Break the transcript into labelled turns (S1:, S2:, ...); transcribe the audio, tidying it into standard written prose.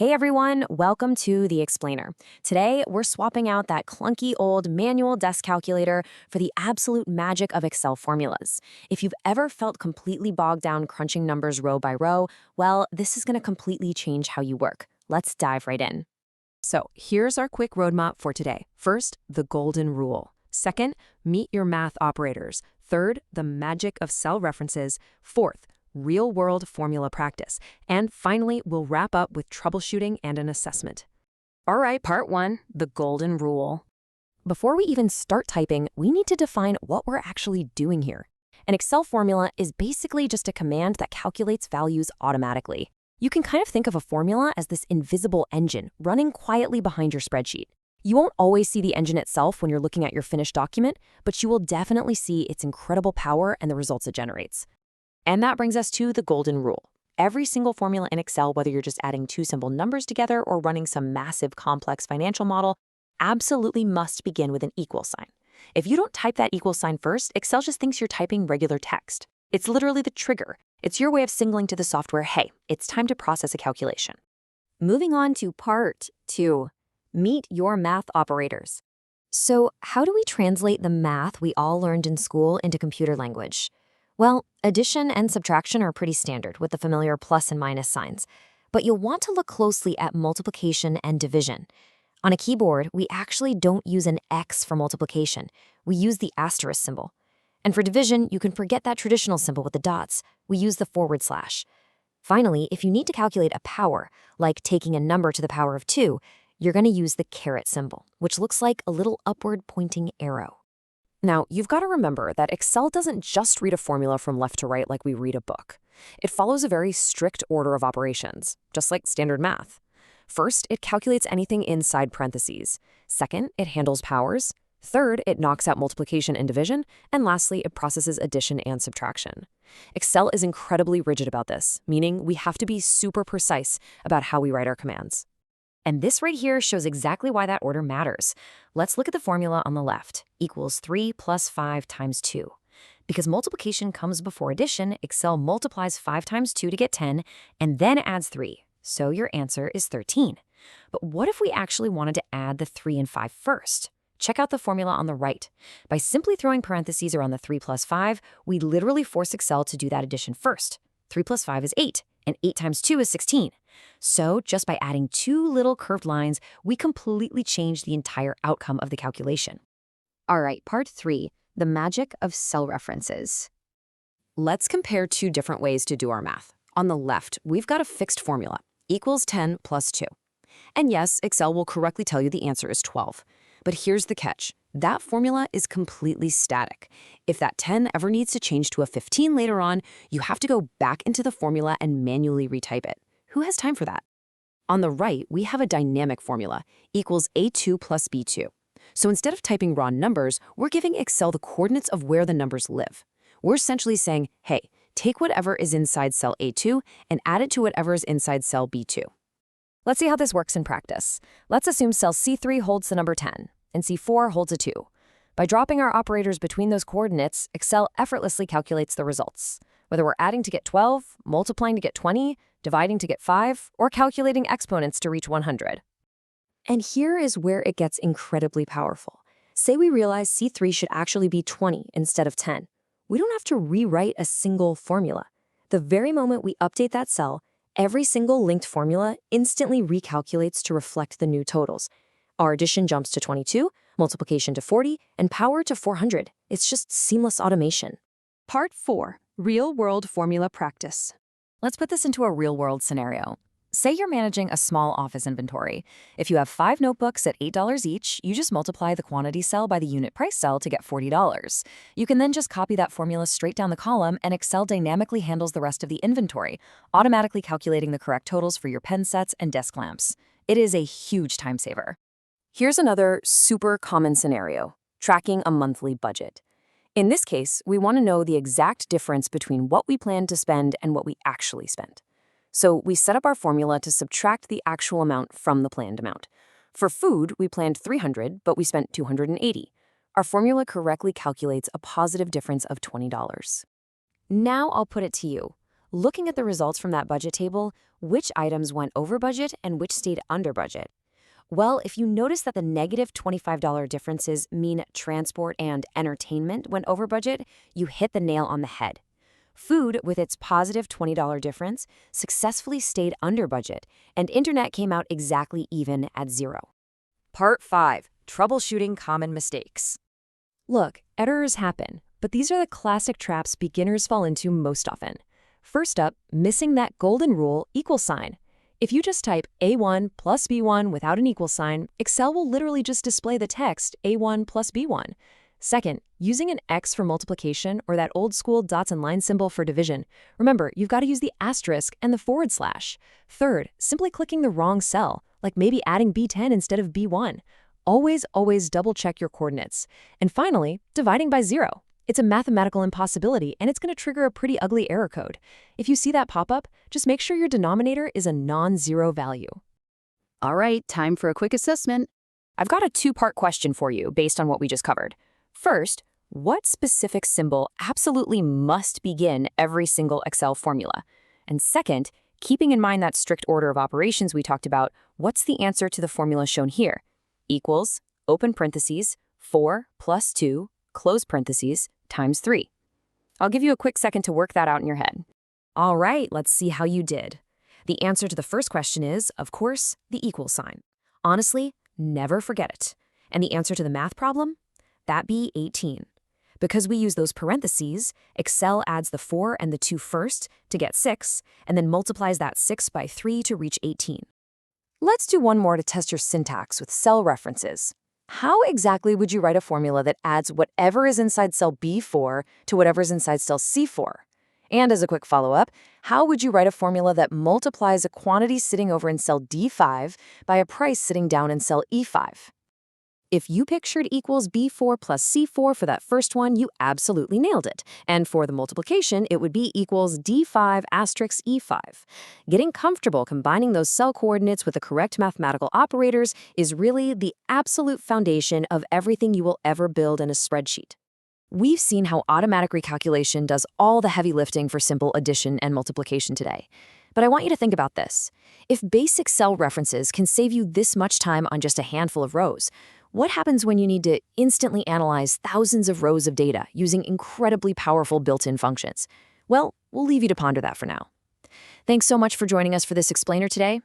S1: Hey everyone, welcome to The Explainer. Today, we're swapping out that clunky old manual desk calculator for the absolute magic of Excel formulas. If you've ever felt completely bogged down crunching numbers row by row, well, this is going to completely change how you work. Let's dive right in.
S2: So here's our quick roadmap for today. First, the golden rule. Second, meet your math operators. Third, the magic of cell references. Fourth, real-world formula practice. And finally, we'll wrap up with troubleshooting and an assessment.
S1: All right, part one, the golden rule. Before we even start typing, we need to define what we're actually doing here. An Excel formula is basically just a command that calculates values automatically. You can kind of think of a formula as this invisible engine running quietly behind your spreadsheet. You won't always see the engine itself when you're looking at your finished document, but you will definitely see its incredible power and the results it generates. And that brings us to the golden rule. Every single formula in Excel, whether you're just adding two simple numbers together or running some massive complex financial model, absolutely must begin with an equal sign. If you don't type that equal sign first, Excel just thinks you're typing regular text. It's literally the trigger. It's your way of signaling to the software, hey, it's time to process a calculation. Moving on to part two, meet your math operators. So how do we translate the math we all learned in school into computer language? Well, addition and subtraction are pretty standard with the familiar plus and minus signs, but you'll want to look closely at multiplication and division. On a keyboard, we actually don't use an X for multiplication. We use the asterisk symbol. And for division, you can forget that traditional symbol with the dots. We use the /. Finally, if you need to calculate a power, like taking a number to the power of 2, you're going to use the caret symbol, which looks like a little upward pointing arrow.
S2: Now, you've got to remember that Excel doesn't just read a formula from left to right like we read a book. It follows a very strict order of operations, just like standard math. First, it calculates anything inside parentheses. Second, it handles powers. Third, it knocks out multiplication and division. And lastly, it processes addition and subtraction. Excel is incredibly rigid about this, meaning we have to be super precise about how we write our commands.
S1: And this right here shows exactly why that order matters. Let's look at the formula on the left, equals 3 plus 5 times 2. Because multiplication comes before addition, Excel multiplies 5 times 2 to get 10, and then adds 3. So your answer is 13. But what if we actually wanted to add the 3 and 5 first? Check out the formula on the right. By simply throwing parentheses around the 3 plus 5, we literally force Excel to do that addition first. 3 plus 5 is 8, and 8 times 2 is 16. So just by adding two little curved lines, we completely change the entire outcome of the calculation. All right, part 3, the magic of cell references.
S2: Let's compare two different ways to do our math. On the left, we've got a fixed formula, equals 10 plus 2. And yes, Excel will correctly tell you the answer is 12. But here's the catch. That formula is completely static. If that 10 ever needs to change to a 15 later on, you have to go back into the formula and manually retype it. Who has time for that? On the right, we have a dynamic formula, equals A2 plus B2. So instead of typing raw numbers, we're giving Excel the coordinates of where the numbers live. We're essentially saying, hey, take whatever is inside cell A2 and add it to whatever is inside cell B2.
S1: Let's see how this works in practice. Let's assume cell C3 holds the number 10, and C4 holds a 2. By dropping our operators between those coordinates, Excel effortlessly calculates the results. Whether we're adding to get 12, multiplying to get 20, dividing to get 5, or calculating exponents to reach 100. And here is where it gets incredibly powerful. Say we realize C3 should actually be 20 instead of 10. We don't have to rewrite a single formula. The very moment we update that cell, every single linked formula instantly recalculates to reflect the new totals. Our addition jumps to 22, multiplication to 40, and power to 400. It's just seamless automation.
S2: Part 4, real-world formula practice.
S1: Let's put this into a real-world scenario. Say you're managing a small office inventory. If you have 5 notebooks at $8 each, you just multiply the quantity cell by the unit price cell to get $40. You can then just copy that formula straight down the column, and Excel dynamically handles the rest of the inventory, automatically calculating the correct totals for your pen sets and desk lamps. It is a huge time saver. Here's another super common scenario, tracking a monthly budget. In this case, we want to know the exact difference between what we plan to spend and what we actually spent. So we set up our formula to subtract the actual amount from the planned amount. For food, we planned $300, but we spent $280. Our formula correctly calculates a positive difference of $20. Now I'll put it to you. looking at the results from that budget table, which items went over budget and which stayed under budget. Well, if you notice that the negative $25 differences mean transport and entertainment went over budget, you hit the nail on the head. Food, with its positive $20 difference, successfully stayed under budget, and internet came out exactly even at 0.
S2: Part 5. Troubleshooting common mistakes.
S1: Look, errors happen, but these are the classic traps beginners fall into most often. First up, missing that golden rule equal sign. If you just type A1 plus B1 without an equal sign, Excel will literally just display the text A1 plus B1. Second, using an X for multiplication or that old school dots and line symbol for division. Remember, you've got to use the asterisk and the forward slash. Third, simply clicking the wrong cell, like maybe adding B10 instead of B1. Always double check your coordinates. And finally, dividing by 0. It's a mathematical impossibility, and it's going to trigger a pretty ugly error code. If you see that pop up, just make sure your denominator is a non-zero value.
S2: All right, time for a quick assessment. I've got a two-part question for you based on what we just covered. First, what specific symbol absolutely must begin every single Excel formula? And second, keeping in mind that strict order of operations we talked about, what's the answer to the formula shown here? Equals, open parentheses, 4 plus 2, close parentheses, times 3. I'll give you a quick second to work that out in your head.
S1: All right, let's see how you did. The answer to the first question is, of course, the equal sign. Honestly, never forget it. And the answer to the math problem? That'd be 18. Because we use those parentheses, Excel adds the 4 and the 2 first to get 6, and then multiplies that 6 by 3 to reach 18. Let's do one more to test your syntax with cell references. How exactly would you write a formula that adds whatever is inside cell B4 to whatever is inside cell C4? And as a quick follow-up, how would you write a formula that multiplies a quantity sitting over in cell D5 by a price sitting down in cell E5? If you pictured equals B4 plus C4 for that first one, you absolutely nailed it. And for the multiplication, it would be equals D5 asterisk E5. Getting comfortable combining those cell coordinates with the correct mathematical operators is really the absolute foundation of everything you will ever build in a spreadsheet. We've seen how automatic recalculation does all the heavy lifting for simple addition and multiplication today. But I want you to think about this. If basic cell references can save you this much time on just a handful of rows, what happens when you need to instantly analyze thousands of rows of data using incredibly powerful built-in functions? Well, we'll leave you to ponder that for now. Thanks so much for joining us for this explainer today.